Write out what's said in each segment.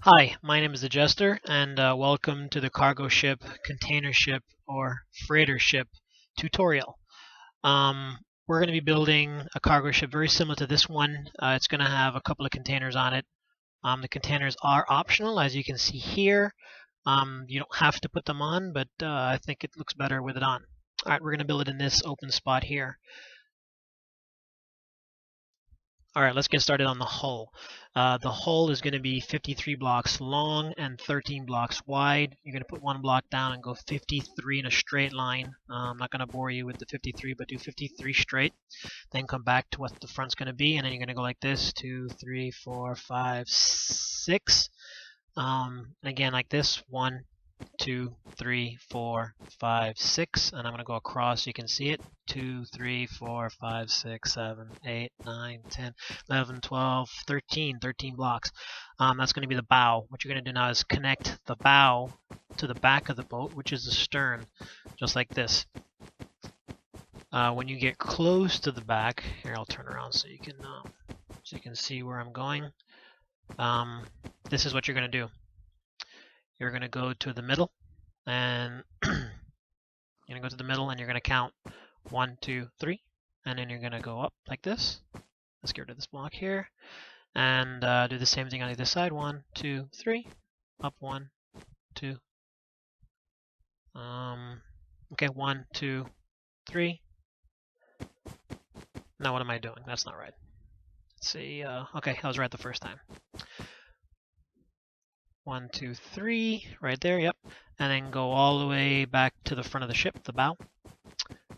Hi, my name is the Jester, and welcome to the cargo ship, container ship, or freighter ship tutorial. We're going to be building a cargo ship very similar to this one. It's going to have a couple of containers on it. The containers are optional, as you can see here. You don't have to put them on, but I think it looks better with it on. All right, we're going to build it in this open spot here. All right, let's get started on the hull. The hull is going to be 53 blocks long and 13 blocks wide. You're going to put one block down and go 53 in a straight line. I'm not going to bore you with the 53, but do 53 straight. Then come back to what the front's going to be, and then you're going to go like this: 2, 3, 4, 5, 6. And again, like this: 1, 2, 3, 4, 5, 6, and I'm going to go across so you can see it. 2, 3, 4, 5, 6, 7, 8, 9, 10, 11, 12, 13 blocks. That's going to be the bow. What you're going to do now is connect the bow to the back of the boat, which is the stern, just like this. When you get close to the back, here I'll turn around so you can see where I'm going. This is what you're going to do. You're going to go to the middle, and you're going to go to the middle, and you're going to count 1, 2, 3, and then you're going to go up like this. Let's get rid of this block here, and do the same thing on the other side. 1, 2, 3, up 1, 2. Okay, 1, 2, 3. Now what am I doing? That's not right. Let's see. Okay, I was right the first time. 1, 2, 3, right there, yep. And then go all the way back to the front of the ship, the bow.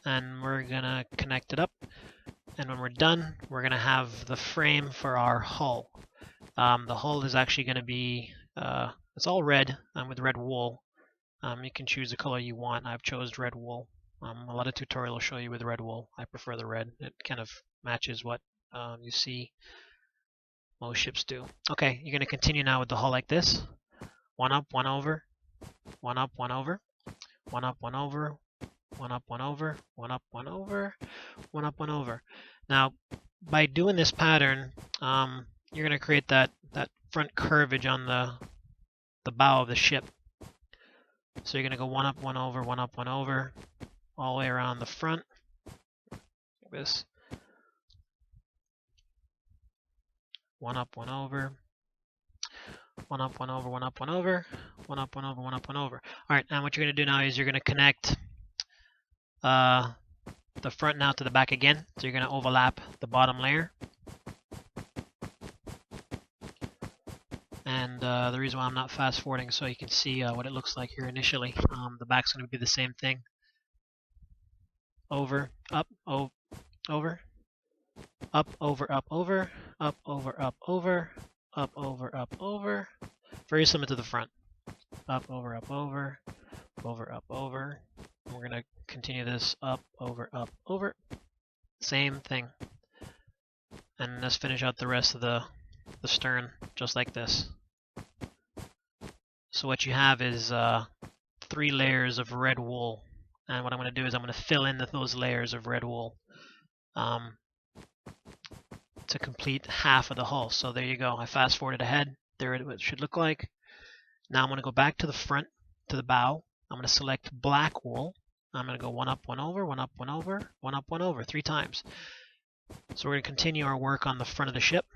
And we're gonna connect it up. And when we're done, we're gonna have the frame for our hull. The hull is actually gonna be, it's all red with red wool. You can choose the color you want. I've chose red wool. A lot of tutorials will show you with red wool. I prefer the red. It kind of matches what you see most ships do. Okay, you're going to continue now with the hull like this. 1 up, 1 over, 1 up, 1 over, 1 up, 1 over, 1 up, 1 over, 1 up, 1 over, 1 up, 1 over. Now, by doing this pattern, you're going to create that front curvage on the bow of the ship. So you're going to go 1 up, 1 over, 1 up, 1 over, all the way around the front, like this. 1 up, 1 over, 1 up, 1 over, 1 up, 1 over, 1 up, 1 over, 1 up, 1 over. All right, now what you're going to do now is you're going to connect the front now to the back again. So you're going to overlap the bottom layer. And the reason why I'm not fast forwarding is so you can see what it looks like here initially. The back's going to be the same thing. Over, up, over, up, over, up, over, up, over, up, over, up, over, up, over. Very similar to the front. Up, over, up, over, over, up, over. And we're going to continue this up, over, over. Same thing. And let's finish out the rest of the stern just like this. So what you have is 3 layers of red wool. And what I'm going to do is I'm going to fill in those layers of red wool to complete half of the hull. So there you go. I fast forwarded ahead. There it should look like. Now I'm going to go back to the front, to the bow. I'm going to select black wool. I'm going to go 1 up, 1 over, 1 up, 1 over, 1 up, 1 over, 3 times. So we're going to continue our work on the front of the ship.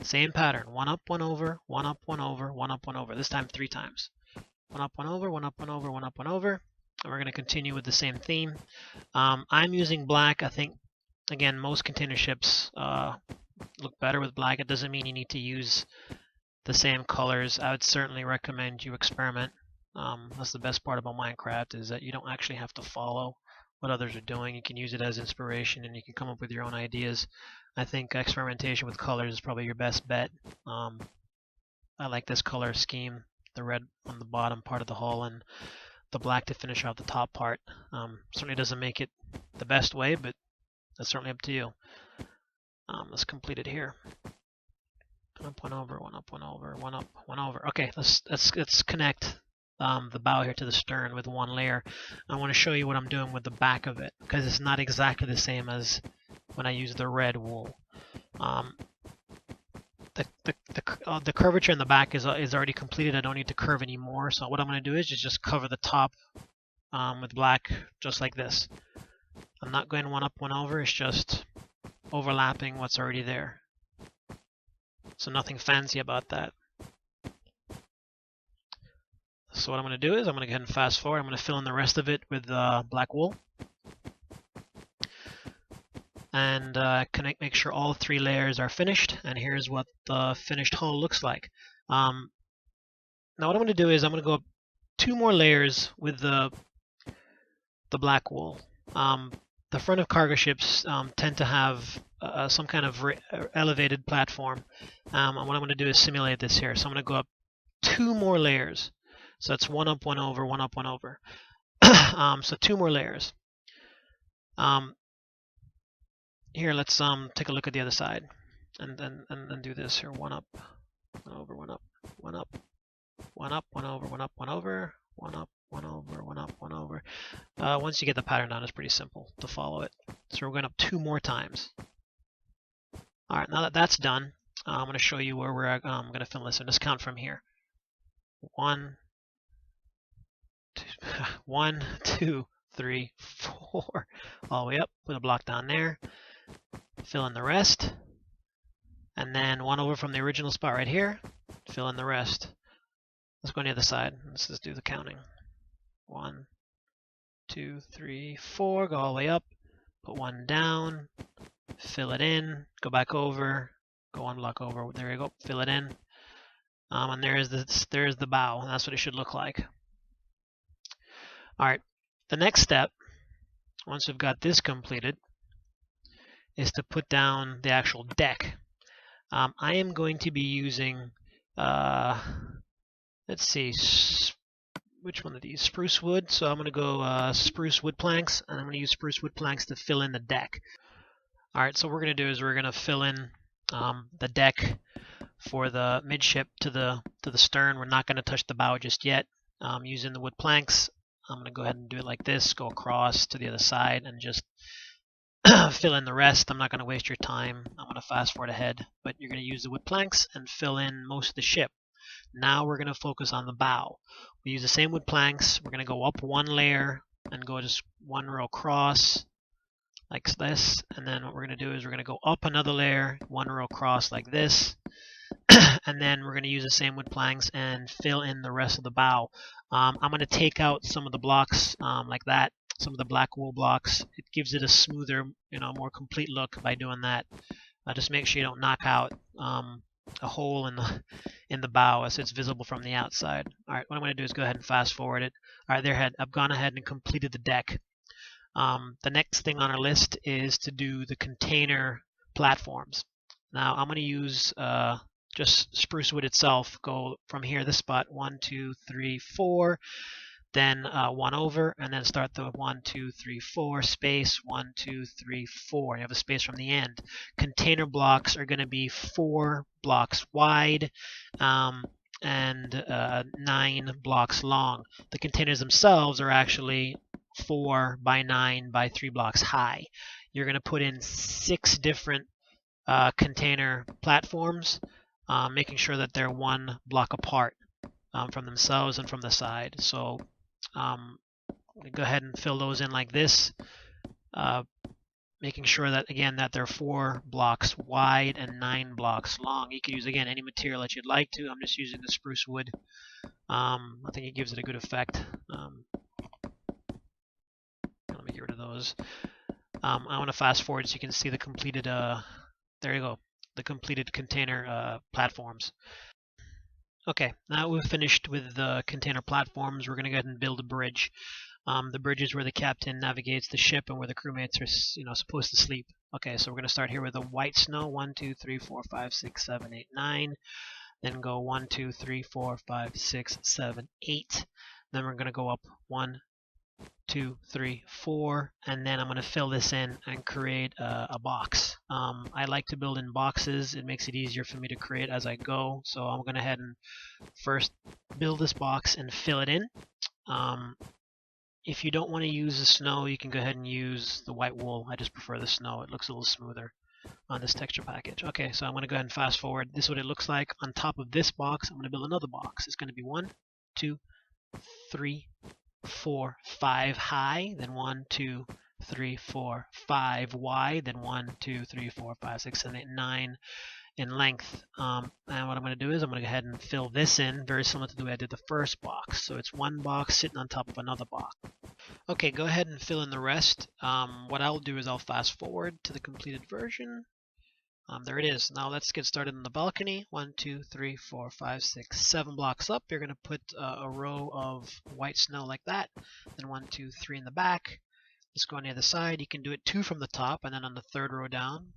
Same pattern. 1 up, 1 over, 1 up, 1 over, 1 up, 1 over. This time 3 times. 1 up, 1 over, 1 up, 1 over, 1 up, 1 over. And we're going to continue with the same theme. I'm using black. I think, again, most container ships look better with black. It doesn't mean you need to use the same colors. I would certainly recommend you experiment. That's the best part about Minecraft, is that you don't actually have to follow what others are doing. You can use it as inspiration and you can come up with your own ideas. I think experimentation with colors is probably your best bet. I like this color scheme, the red on the bottom part of the hull and the black to finish out the top part. Certainly doesn't make it the best way, but that's certainly up to you. Let's complete it here. 1 up, 1 over, 1 up, 1 over, 1 up, 1 over. Okay, let's connect the bow here to the stern with 1 layer. I want to show you what I'm doing with the back of it, because it's not exactly the same as when I use the red wool. the curvature in the back is already completed. I don't need to curve anymore. So what I'm going to do is just cover the top with black, just like this. I'm not going one up, one over. It's just overlapping what's already there. So nothing fancy about that. So what I'm going to do is I'm going to go ahead and fast forward. I'm going to fill in the rest of it with black wool. And make sure all 3 layers are finished. And here's what the finished hull looks like. Now what I'm going to do is I'm going to go up 2 more layers with the black wool. The front of cargo ships tend to have some kind of elevated platform. And what I'm going to do is simulate this here. So I'm going to go up 2 more layers. So that's 1 up, 1 over, 1 up, 1 over. So 2 more layers. Here, let's take a look at the other side, and then do this here. 1 up, 1 over, 1 up, 1 up, 1 up, 1 over, 1 up, 1 over, 1 up, 1 over, 1 up, 1 over. Once you get the pattern down, it's pretty simple to follow it. So we're going up 2 more times. All right, now that that's done, I'm going to show you where we're going to fill this. And just count from here. 1, 2, 3, 4, all the way up. Put a block down there. Fill in the rest, and then 1 over from the original spot right here. Fill in the rest. Let's go on the other side. Let's just do the counting. 1, 2, 3, 4. Go all the way up. Put 1 down. Fill it in. Go back over. Go 1 block over. There you go. Fill it in. And there's the bow. And that's what it should look like. All right. The next step, once we've got this completed, is to put down the actual deck. I am going to be using, let's see, which one of these? Spruce wood. So I'm going to go spruce wood planks, and I'm going to use spruce wood planks to fill in the deck. All right, so what we're going to do is we're going to fill in the deck for the midship to the stern. We're not going to touch the bow just yet. Using the wood planks, I'm going to go ahead and do it like this, go across to the other side, and just fill in the rest. I'm not going to waste your time. I'm going to fast forward ahead, but you're going to use the wood planks and fill in most of the ship. Now we're going to focus on the bow. We use the same wood planks. We're going to go up 1 layer and go just 1 row across like this. And then what we're going to do is we're going to go up another layer, 1 row across like this. And then we're going to use the same wood planks and fill in the rest of the bow. I'm going to take out some of the blocks like that. Some of the black wool blocks. It gives it a smoother, more complete look by doing that. Just make sure you don't knock out a hole in the bow as it's visible from the outside. All right, what I'm going to do is go ahead and fast forward it. All right, I've gone ahead and completed the deck. The next thing on our list is to do the container platforms. Now I'm going to use just spruce wood itself. Go from here, this spot, 1, 2, 3, 4. Then 1 over, and then start the 1, 2, 3, 4 space, 1, 2, 3, 4. You have a space from the end. Container blocks are going to be 4 blocks wide and 9 blocks long. The containers themselves are actually 4 by 9 by 3 blocks high. You're going to put in 6 different container platforms, making sure that they're 1 block apart from themselves and from the side. So go ahead and fill those in like this, making sure that, again, that they're 4 blocks wide and 9 blocks long. You can use, again, any material that you'd like to. I'm just using the spruce wood. I think it gives it a good effect. Let me get rid of those. I want to fast forward so you can see the completed, there you go, the completed container platforms. Okay, now we've finished with the container platforms. We're going to go ahead and build a bridge. The bridge is where the captain navigates the ship and where the crewmates are, supposed to sleep. Okay, so we're going to start here with a white snow. 1, 2, 3, 4, 5, 6, 7, 8, 9. Then go 1, 2, 3, 4, 5, 6, 7, 8. Then we're going to go up 1, 2, 3, 4, and then I'm going to fill this in and create a box. I like to build in boxes. It makes it easier for me to create as I go. So I'm going to head and first build this box and fill it in. If you don't want to use the snow, you can go ahead and use the white wool. I just prefer the snow. It looks a little smoother. on this texture package. Okay, so I'm going to go ahead and fast forward. This is what it looks like. On top of this box, I'm going to build another box. It's going to be 1, 2, 3, 4, 5 high, then 1, 2, 3, 4, 5 wide, then 1, 2, 3, 4, 5, 6, 7, 8, 9 in length. And what I'm going to do is I'm going to go ahead and fill this in, very similar to the way I did the first box. So it's one box sitting on top of another box. Okay, go ahead and fill in the rest. What I'll do is I'll fast forward to the completed version. There it is. Now let's get started on the balcony. 1, 2, 3, 4, 5, 6, 7 blocks up. You're going to put a row of white snow like that. Then 1, 2, 3 in the back. Let's go on the other side. You can do it 2 from the top, and then on the third row down.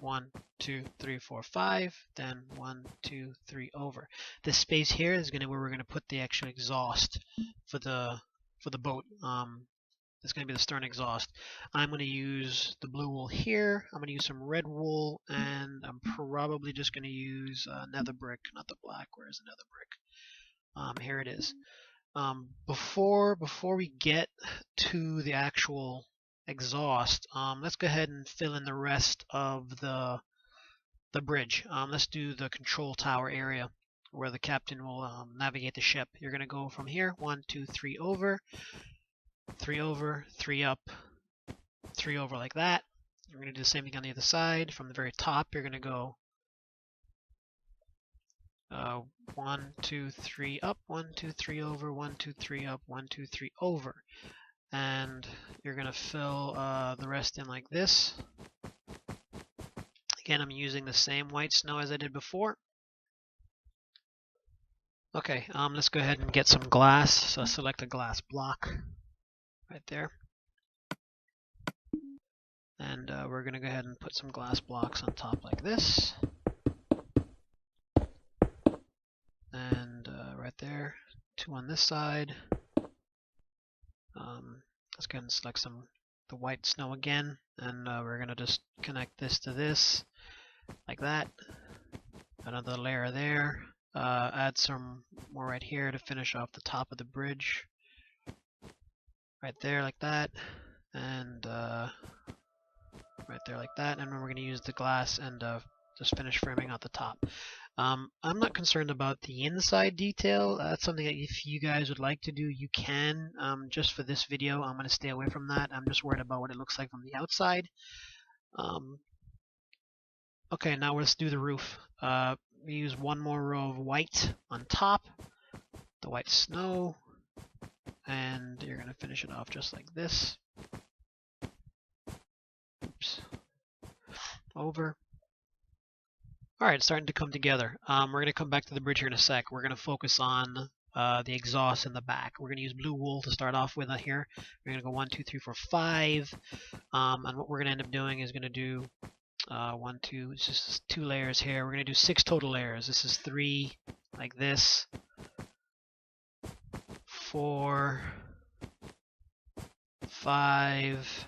1, 2, 3, 4, 5. Then 1, 2, 3 over. This space here is where we're going to put the actual exhaust for the boat. It's going to be the stern exhaust. I'm going to use the blue wool here. I'm going to use some red wool, and I'm probably just going to use nether brick, not the black. Where's the nether brick? Here it is. Before we get to the actual exhaust, let's go ahead and fill in the rest of the bridge. Let's do the control tower area where the captain will navigate the ship. You're going to go from here, 1, 2, 3 over. 3 over, 3 up, 3 over like that. You're going to do the same thing on the other side. From the very top, you're going to go 1, 2, 3 up, 1, 2, 3 over, 1, 2, 3 up, 1, 2, 3 over. And you're going to fill the rest in like this. Again, I'm using the same white snow as I did before. Okay, let's go ahead and get some glass. So select a glass block right there. And we're going to go ahead and put some glass blocks on top like this. And right there, 2 on this side. Let's go ahead and select the white snow again. And we're going to just connect this to this, like that. Another layer there. Add some more right here to finish off the top of the bridge. Right there, like that. And right there like that, and we're going to use the glass and just finish framing out the top. I'm not concerned about the inside detail. That's something that if you guys would like to do, you can. Just for this video, I'm going to stay away from that. I'm just worried about what it looks like from the outside. Okay, now let's do the roof. We use 1 more row of white on top, the white snow, and you're going to finish it off just like this. Oops. Over. Alright, it's starting to come together. We're going to come back to the bridge here in a sec. We're going to focus on the exhaust in the back. We're going to use blue wool to start off with here. We're going to go 1, 2, 3, 4, 5. And what we're going to end up doing is going to do 1, 2, it's just 2 layers here. We're going to do 6 total layers. This is 3 like this. 4, 5,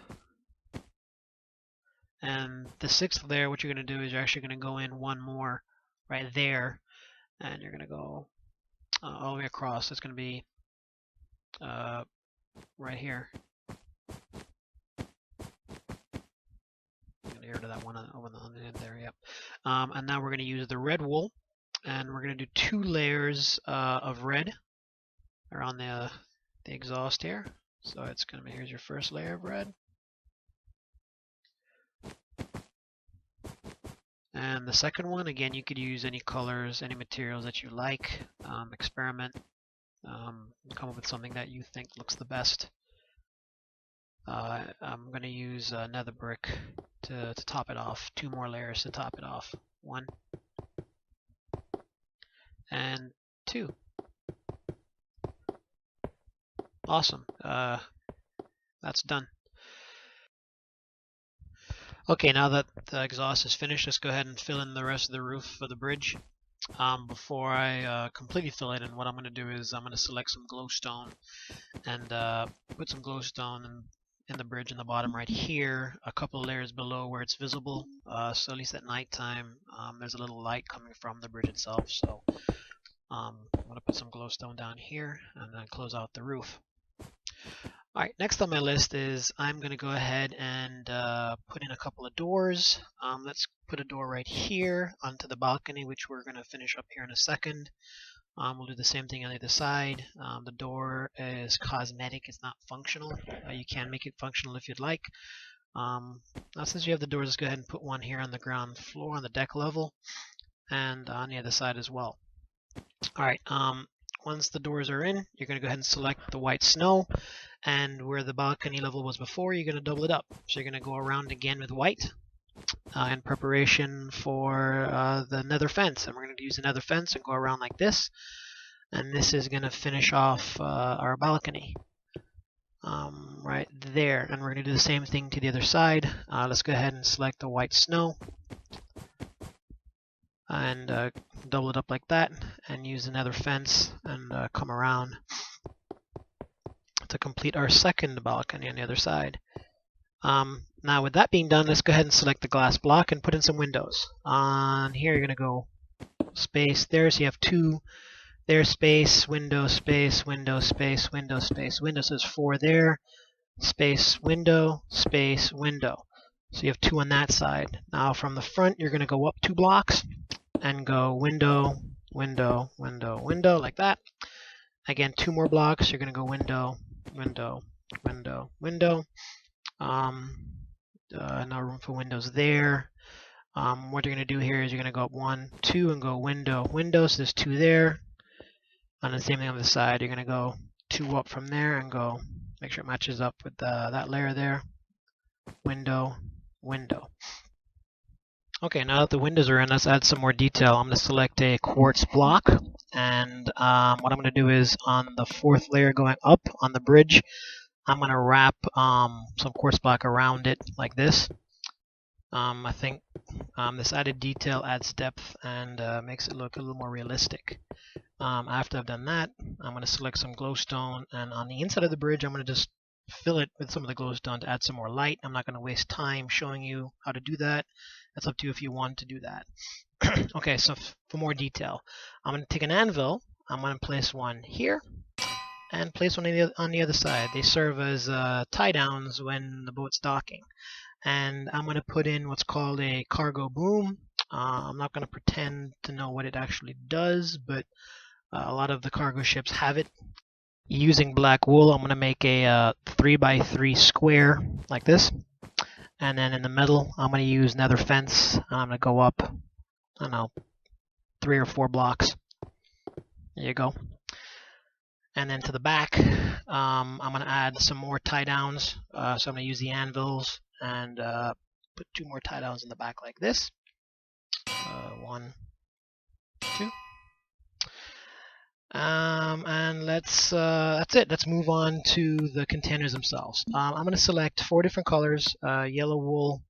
and the 6th layer, what you're going to do is you're actually going to go in 1 more right there, and you're going to go all the way across. It's going to be right here. I'm going to get rid of that one over on the end there, yep. And now we're going to use the red wool, and we're going to do 2 layers of red around the exhaust here. So it's going to be, here's your first layer of red. And the second one, again, you could use any colors, any materials that you like. Experiment. Come up with something that you think looks the best. I'm going to use nether brick to top it off. 2 more layers to top it off. 1 and 2. Awesome. That's done. Okay, now that the exhaust is finished, let's go ahead and fill in the rest of the roof of the bridge. Before I completely fill it in, what I'm going to do is I'm going to select some glowstone and put some glowstone in the bridge in the bottom right here, a couple of layers below where it's visible, so at least at nighttime there's a little light coming from the bridge itself. So I'm going to put some glowstone down here and then close out the roof. All right, next on my list is I'm going to go ahead and put in a couple of doors. Let's put a door right here onto the balcony, which we're going to finish up here in a second. We'll do the same thing on the other side. The door is cosmetic, it's not functional. You can make it functional if you'd like. Now since you have the doors, let's go ahead and put one here on the ground floor on the deck level and on the other side as well. All right, once the doors are in, you're going to go ahead and select the white snow, and where the balcony level was before, you're going to double it up. So you're going to go around again with white in preparation for the nether fence, and we're going to use the nether fence and go around like this, and this is going to finish off our balcony right there, and we're going to do the same thing to the other side. Let's go ahead and select the white snow and double it up like that, and use another fence and come around to complete our second balcony on the other side. Now with that being done, let's go ahead and select the glass block and put in some windows. On here you're going to go space there, so you have two there, space, window, space, window, space, window, space, window. So there's 4 there, space, window, space, window. So you have 2 on that side. Now from the front you're going to go up 2 blocks and go window, window, window, window, like that. Again, 2 more blocks, you're going to go window, window, window, window. No room for windows there. What you're going to do here is you're going to go up 1, 2, and go window, window. So there's 2 there. And the same thing on the side, you're going to go 2 up from there and go, make sure it matches up with that layer there. Window, window. Okay, now that the windows are in, let's add some more detail. I'm going to select a quartz block, and what I'm going to do is on the 4th layer going up on the bridge, I'm going to wrap some quartz block around it like this. I think this added detail adds depth and makes it look a little more realistic. After I've done that, I'm going to select some glowstone, and on the inside of the bridge, I'm going to just fill it with some of the glowstone to add some more light. I'm not going to waste time showing you how to do that. That's up to you if you want to do that. Okay, so for more detail, I'm going to take an anvil. I'm going to place one here and place one on the other side. They serve as tie downs when the boat's docking. And I'm going to put in what's called a cargo boom. I'm not going to pretend to know what it actually does, but a lot of the cargo ships have it. Using black wool, I'm going to make a 3x3 square like this. And then in the middle, I'm going to use nether fence. I'm going to go up, I don't know, 3 or 4 blocks. There you go. And then to the back, I'm going to add some more tie downs. So I'm going to use the anvils and put 2 more tie downs in the back like this. 1, 2. And that's it. Let's move on to the containers themselves. I'm going to select 4 different colors. Yellow wool.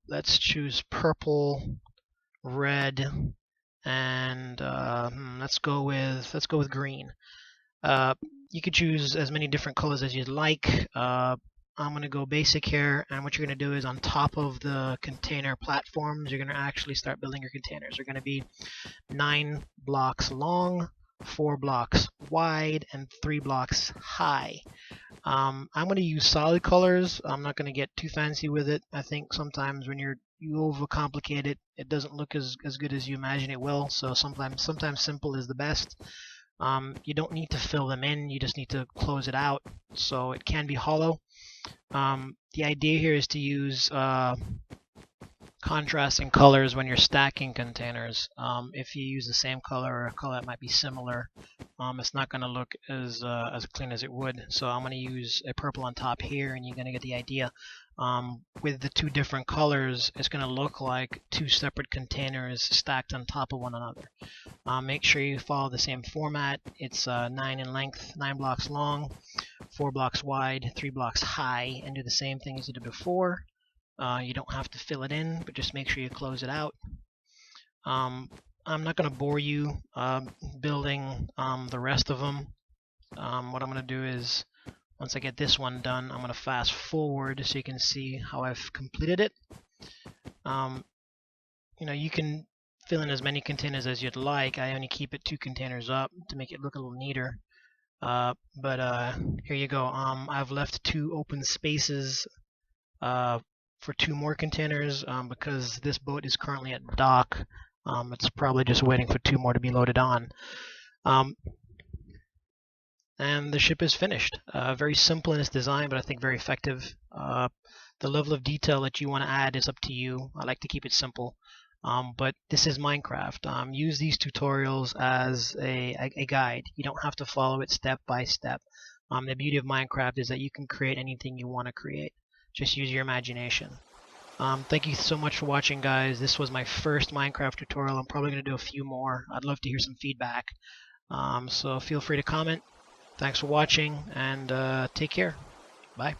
Let's choose purple, red, and let's go with green. You could choose as many different colors as you'd like. I'm going to go basic here, and what you're going to do is on top of the container platforms, you're going to actually start building your containers. They're going to be 9 blocks long, 4 blocks wide, and 3 blocks high. I'm going to use solid colors. I'm not going to get too fancy with it. I think sometimes when you overcomplicate it, it doesn't look as good as you imagine it will. So sometimes simple is the best. You don't need to fill them in. You just need to close it out. So it can be hollow. The idea here is to use contrasting colors when you're stacking containers. If you use the same color or a color that might be similar, it's not going to look as clean as it would. So I'm going to use a purple on top here, and you're going to get the idea. With the 2 different colors, it's going to look like 2 separate containers stacked on top of one another. Make sure you follow the same format. It's 9 in length, 9 blocks long, 4 blocks wide, 3 blocks high, and do the same thing as you did before. You don't have to fill it in, but just make sure you close it out. I'm not going to bore you building the rest of them. What I'm going to do is, once I get this one done, I'm going to fast forward so you can see how I've completed it. You can fill in as many containers as you'd like. I only keep it 2 containers up to make it look a little neater. But here you go. I've left 2 open spaces for 2 more containers because this boat is currently at dock. It's probably just waiting for 2 more to be loaded on. And the ship is finished. Very simple in its design, but I think very effective. The level of detail that you want to add is up to you. I like to keep it simple. But this is Minecraft. Use these tutorials as a guide. You don't have to follow it step by step. The beauty of Minecraft is that you can create anything you want to create. Just use your imagination. Thank you so much for watching, guys. This was my first Minecraft tutorial. I'm probably going to do a few more. I'd love to hear some feedback. So feel free to comment. Thanks for watching, and take care. Bye.